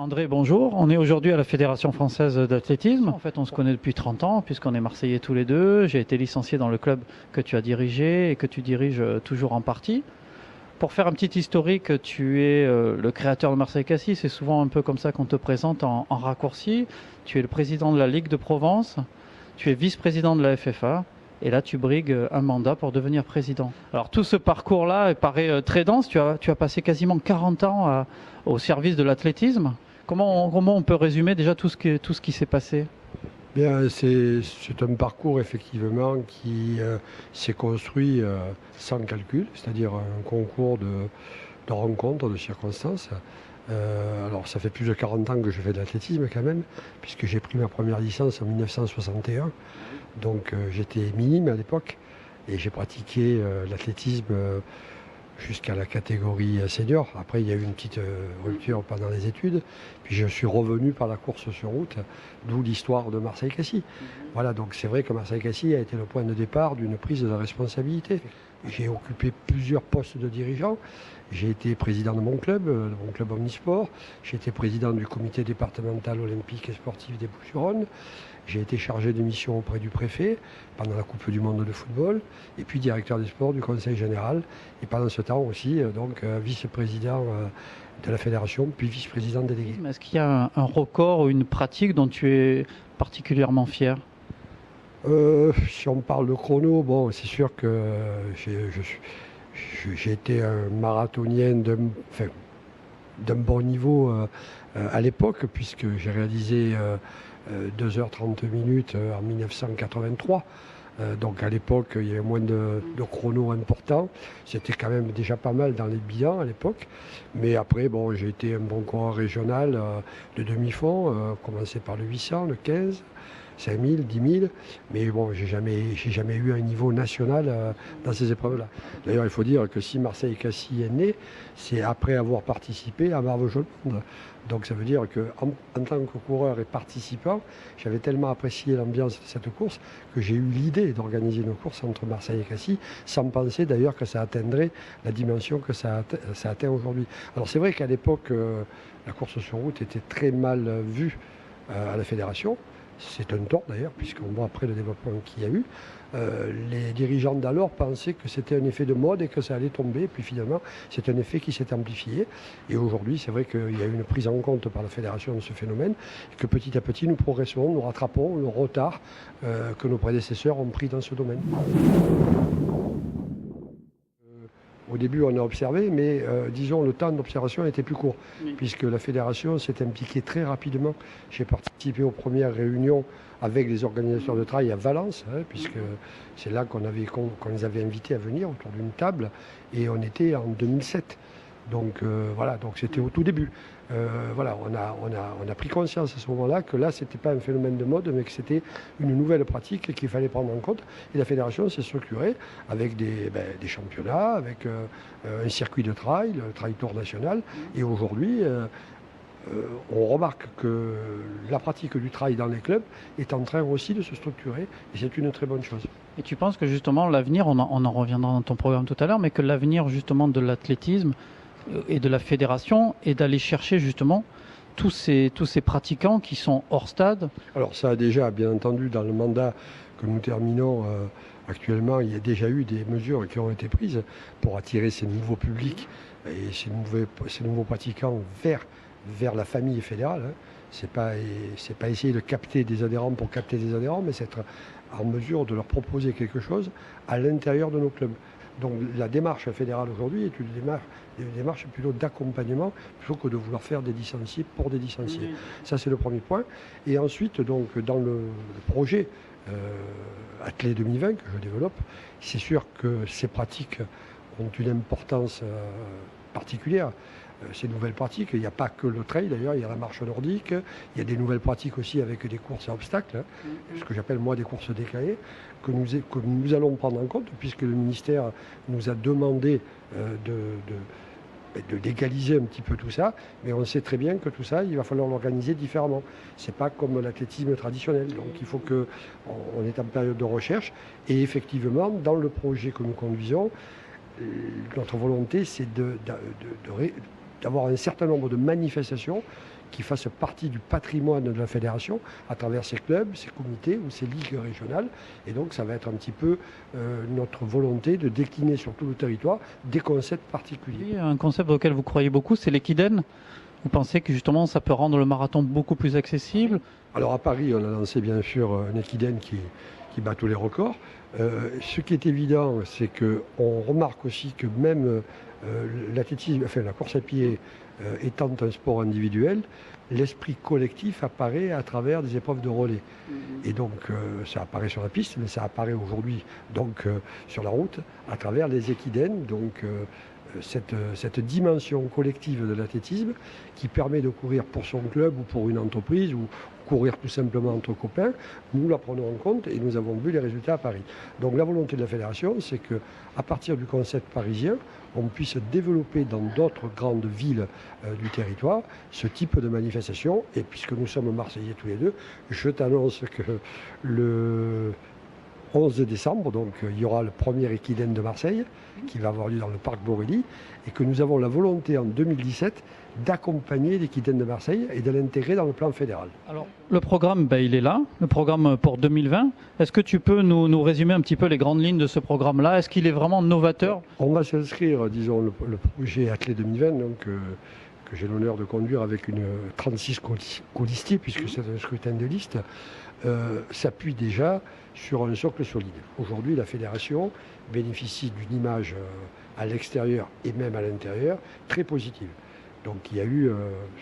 André, bonjour. On est aujourd'hui à la Fédération française d'athlétisme. En fait, on se connaît depuis 30 ans puisqu'on est Marseillais tous les deux. J'ai été licencié dans le club que tu as dirigé et que tu diriges toujours en partie. Pour faire un petit historique, tu es le créateur de Marseille-Cassis. C'est souvent un peu comme ça qu'on te présente en raccourci. Tu es le président de la Ligue de Provence. Tu es vice-président de la FFA. Et là, tu brigues un mandat pour devenir président. Alors, tout ce parcours-là paraît très dense. Tu as passé quasiment 40 ans au service de l'athlétisme. Comment on peut résumer déjà tout ce qui s'est passé? Bien, c'est un parcours effectivement qui s'est construit sans calcul, c'est-à-dire un concours de rencontres, de circonstances. Alors ça fait plus de 40 ans que je fais de l'athlétisme quand même, puisque j'ai pris ma première licence en 1961. Donc j'étais minime à l'époque et j'ai pratiqué l'athlétisme jusqu'à la catégorie senior. Après, il y a eu une petite rupture pendant les études. Puis je suis revenu par la course sur route, d'où l'histoire de Marseille-Cassis. Voilà, donc c'est vrai que Marseille-Cassis a été le point de départ d'une prise de responsabilité. J'ai occupé plusieurs postes de dirigeant. J'ai été président de mon club Omnisport. J'ai été président du comité départemental olympique et sportif des Bouches-du-Rhône. J'ai été chargé de mission auprès du préfet pendant la Coupe du Monde de football, et puis directeur des sports du Conseil général. Et pendant ce temps aussi, vice-président de la fédération, puis vice-président délégué. Est-ce qu'il y a un record ou une pratique dont tu es particulièrement fier? Si on parle de chrono, bon, c'est sûr que j'ai été un marathonien d'un bon niveau à l'époque, puisque j'ai réalisé 2h30 minutes en 1983. Donc à l'époque, il y avait moins de chronos importants. C'était quand même déjà pas mal dans les bilans à l'époque. Mais après, bon, j'ai été un bon coureur régional de demi-fond, commencé par le 800, le 15. 5000, 10 000, mais bon, j'ai jamais eu un niveau national dans ces épreuves-là. D'ailleurs, il faut dire que si Marseille-Cassis est né, c'est après avoir participé à Marvejols-Monde. Donc ça veut dire qu'en tant que coureur et participant, j'avais tellement apprécié l'ambiance de cette course que j'ai eu l'idée d'organiser une course entre Marseille et Cassis, sans penser d'ailleurs que ça atteindrait la dimension que ça atteint aujourd'hui. Alors c'est vrai qu'à l'époque, la course sur route était très mal vue à la fédération. C'est un tort d'ailleurs, puisqu'on voit après le développement qu'il y a eu. Les dirigeants d'alors pensaient que c'était un effet de mode et que ça allait tomber. Puis finalement, c'est un effet qui s'est amplifié. Et aujourd'hui, c'est vrai qu'il y a eu une prise en compte par la fédération de ce phénomène. Et que petit à petit, nous progressons, nous rattrapons le retard que nos prédécesseurs ont pris dans ce domaine. Au début, on a observé, mais disons, le temps d'observation était plus court, puisque la fédération s'est impliquée très rapidement. J'ai participé aux premières réunions avec les organisateurs de trail à Valence, puisque c'est là qu'on les avait invités à venir autour d'une table, et on était en 2007. Donc voilà, donc c'était au tout début. Voilà, on a pris conscience à ce moment-là que là, c'était pas un phénomène de mode, mais que c'était une nouvelle pratique qu'il fallait prendre en compte. Et la fédération s'est structurée avec des championnats, avec un circuit de trail, le Trail Tour national. Et aujourd'hui, on remarque que la pratique du trail dans les clubs est en train aussi de se structurer, et c'est une très bonne chose. Et tu penses que justement l'avenir, on en reviendra dans ton programme tout à l'heure, mais que l'avenir justement de l'athlétisme et de la fédération est d'aller chercher justement tous ces pratiquants qui sont hors stade? Alors ça a déjà, bien entendu, dans le mandat que nous terminons actuellement, il y a déjà eu des mesures qui ont été prises pour attirer ces nouveaux publics et ces nouveaux pratiquants vers la famille fédérale. C'est pas essayer de capter des adhérents pour capter des adhérents, mais c'est être en mesure de leur proposer quelque chose à l'intérieur de nos clubs. Donc la démarche fédérale aujourd'hui est une démarche plutôt d'accompagnement, plutôt que de vouloir faire des licenciés pour des licenciés. Oui. Ça, c'est le premier point. Et ensuite, donc, dans le projet Athlé 2020 que je développe, c'est sûr que ces pratiques ont une importance particulière. Ces nouvelles pratiques, il n'y a pas que le trail d'ailleurs, il y a la marche nordique, il y a des nouvelles pratiques aussi avec des courses à obstacles, ce que j'appelle moi des courses décalées, que nous allons prendre en compte, puisque le ministère nous a demandé de légaliser un petit peu tout ça, mais on sait très bien que tout ça, il va falloir l'organiser différemment. C'est pas comme l'athlétisme traditionnel, donc il faut qu'on est en période de recherche, et effectivement, dans le projet que nous conduisons, notre volonté, c'est d'avoir un certain nombre de manifestations qui fassent partie du patrimoine de la fédération à travers ses clubs, ses comités ou ses ligues régionales. Et donc ça va être un petit peu notre volonté de décliner sur tout le territoire des concepts particuliers. Un concept auquel vous croyez beaucoup, c'est l'équidène. Vous pensez que justement ça peut rendre le marathon beaucoup plus accessible? Alors à Paris, on a lancé bien sûr un équidène qui bat tous les records. Ce qui est évident, c'est qu'on remarque aussi que même l'athlétisme, enfin la course à pied étant un sport individuel, l'esprit collectif apparaît à travers des épreuves de relais. Et donc ça apparaît sur la piste, mais ça apparaît aujourd'hui donc sur la route à travers les équidènes. Donc cette dimension collective de l'athlétisme qui permet de courir pour son club ou pour une entreprise ou courir tout simplement entre copains, nous la prenons en compte et nous avons vu les résultats à Paris. Donc la volonté de la fédération, c'est qu'à partir du concept parisien, on puisse développer dans d'autres grandes villes du territoire ce type de manifestation. Et puisque nous sommes Marseillais tous les deux, je t'annonce que le 11 décembre, donc il y aura le premier équidène de Marseille qui va avoir lieu dans le parc Borély et que nous avons la volonté en 2017 d'accompagner l'équidène de Marseille et de l'intégrer dans le plan fédéral. Alors, le programme, il est là, le programme pour 2020. Est-ce que tu peux nous résumer un petit peu les grandes lignes de ce programme-là? Est-ce qu'il est vraiment novateur? On va s'inscrire, disons, le projet Athlé 2020, donc, que j'ai l'honneur de conduire avec une 36 colistiers, puisque c'est un scrutin de liste, s'appuie déjà sur un socle solide. Aujourd'hui, la fédération bénéficie d'une image à l'extérieur et même à l'intérieur très positive. Donc il y a eu,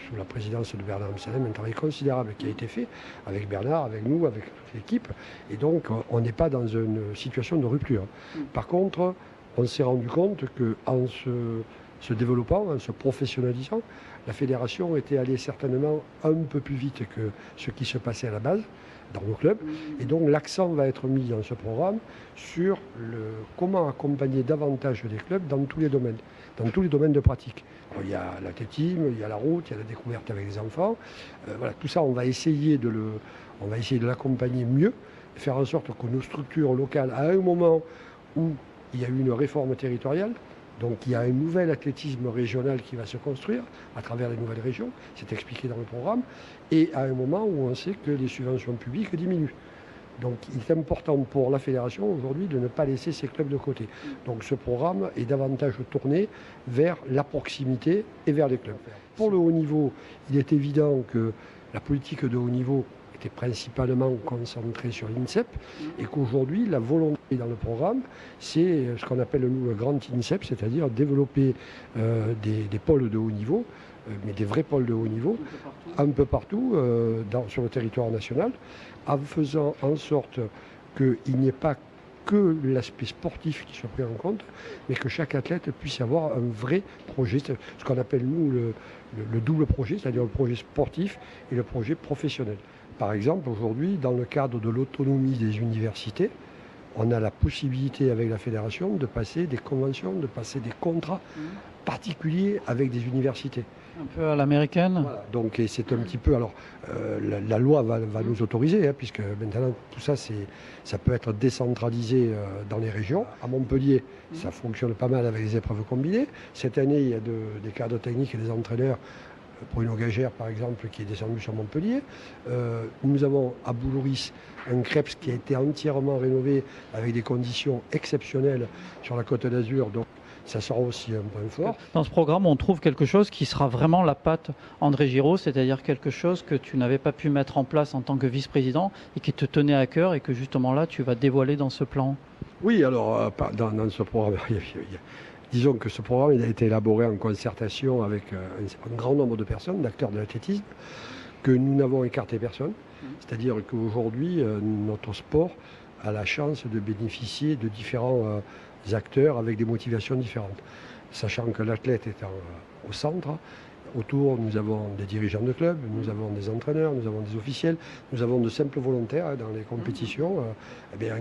sous la présidence de Bernard Amsalem, un travail considérable qui a été fait avec Bernard, avec nous, avec toute l'équipe. Et donc on n'est pas dans une situation de rupture. Par contre, on s'est rendu compte qu'en se développant, en se professionnalisant, la fédération était allée certainement un peu plus vite que ce qui se passait à la base dans nos clubs. Et donc l'accent va être mis dans ce programme sur comment accompagner davantage les clubs dans tous les domaines de pratique. Alors, il y a l'athlétisme, il y a la route, il y a la découverte avec les enfants. Voilà, tout ça, on va essayer de l'accompagner mieux, faire en sorte que nos structures locales, à un moment où il y a eu une réforme territoriale, donc il y a un nouvel athlétisme régional qui va se construire à travers les nouvelles régions, c'est expliqué dans le programme, et à un moment où on sait que les subventions publiques diminuent. Donc il est important pour la fédération aujourd'hui de ne pas laisser ces clubs de côté. Donc ce programme est davantage tourné vers la proximité et vers les clubs. Pour le haut niveau, il est évident que la politique de haut niveau était principalement concentrée sur l'INSEP et qu'aujourd'hui, la volonté dans le programme, c'est ce qu'on appelle nous le grand INSEP, c'est-à-dire développer des pôles de haut niveau, mais des vrais pôles de haut niveau, un peu partout sur le territoire national, en faisant en sorte qu'il n'y ait pas que l'aspect sportif qui soit pris en compte, mais que chaque athlète puisse avoir un vrai projet, ce qu'on appelle nous le double projet, c'est-à-dire le projet sportif et le projet professionnel. Par exemple, aujourd'hui, dans le cadre de l'autonomie des universités, on a la possibilité avec la fédération de passer des conventions, de passer des contrats particuliers avec des universités. Un peu à l'américaine. Voilà. Donc c'est un petit peu... Alors, la loi va nous autoriser, puisque maintenant tout ça, ça peut être décentralisé dans les régions. À Montpellier, ça fonctionne pas mal avec les épreuves combinées. Cette année, il y a des cadres techniques et des entraîneurs, Bruno Gagère par exemple, qui est descendu sur Montpellier. Nous avons à Boulouris un CREPS qui a été entièrement rénové avec des conditions exceptionnelles sur la Côte d'Azur. Donc ça sera aussi un point fort. Dans ce programme, on trouve quelque chose qui sera vraiment la patte André Giraud, c'est-à-dire quelque chose que tu n'avais pas pu mettre en place en tant que vice-président et qui te tenait à cœur et que justement là, tu vas dévoiler dans ce plan. Oui, alors dans ce programme, disons que ce programme a été élaboré en concertation avec un grand nombre de personnes, d'acteurs de l'athlétisme, que nous n'avons écarté personne. C'est-à-dire qu'aujourd'hui, notre sport a la chance de bénéficier de différents acteurs avec des motivations différentes. Sachant que l'athlète est au centre, Autour, nous avons des dirigeants de club, nous avons des entraîneurs, nous avons des officiels, nous avons de simples volontaires dans les compétitions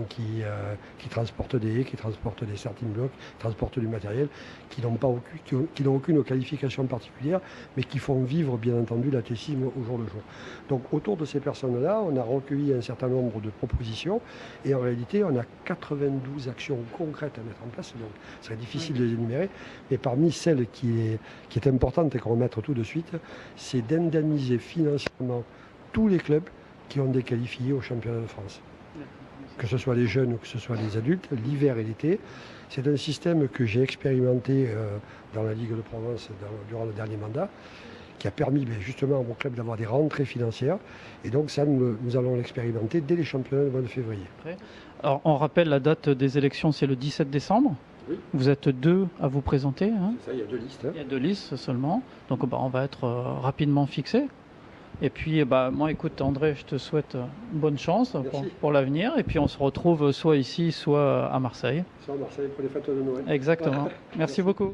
qui transportent des haies, qui transportent des starting blocks, qui transportent du matériel, qui n'ont aucune qualification particulière, mais qui font vivre bien entendu l'athlétisme au jour le jour. Donc autour de ces personnes-là, on a recueilli un certain nombre de propositions et en réalité, on a 92 actions concrètes à mettre en place. Donc ce serait difficile de les énumérer, mais parmi celles qui est importante et qu'on va mettre tout de suite, c'est d'indemniser financièrement tous les clubs qui ont des qualifiés au championnat de France. Que ce soit les jeunes ou que ce soit les adultes, l'hiver et l'été. C'est un système que j'ai expérimenté dans la Ligue de Provence durant le dernier mandat, qui a permis justement à mon club d'avoir des rentrées financières. Et donc ça, nous allons l'expérimenter dès les championnats du mois de février. Alors on rappelle la date des élections, c'est le 17 décembre. Oui. Vous êtes 2 à vous présenter. Hein. C'est ça, il y a 2 listes. Il y a 2 listes seulement. Donc on va être rapidement fixé. Et puis moi écoute André, je te souhaite bonne chance pour l'avenir. Et puis on se retrouve soit ici, soit à Marseille. Soit à Marseille pour les fêtes de Noël. Exactement. Merci beaucoup.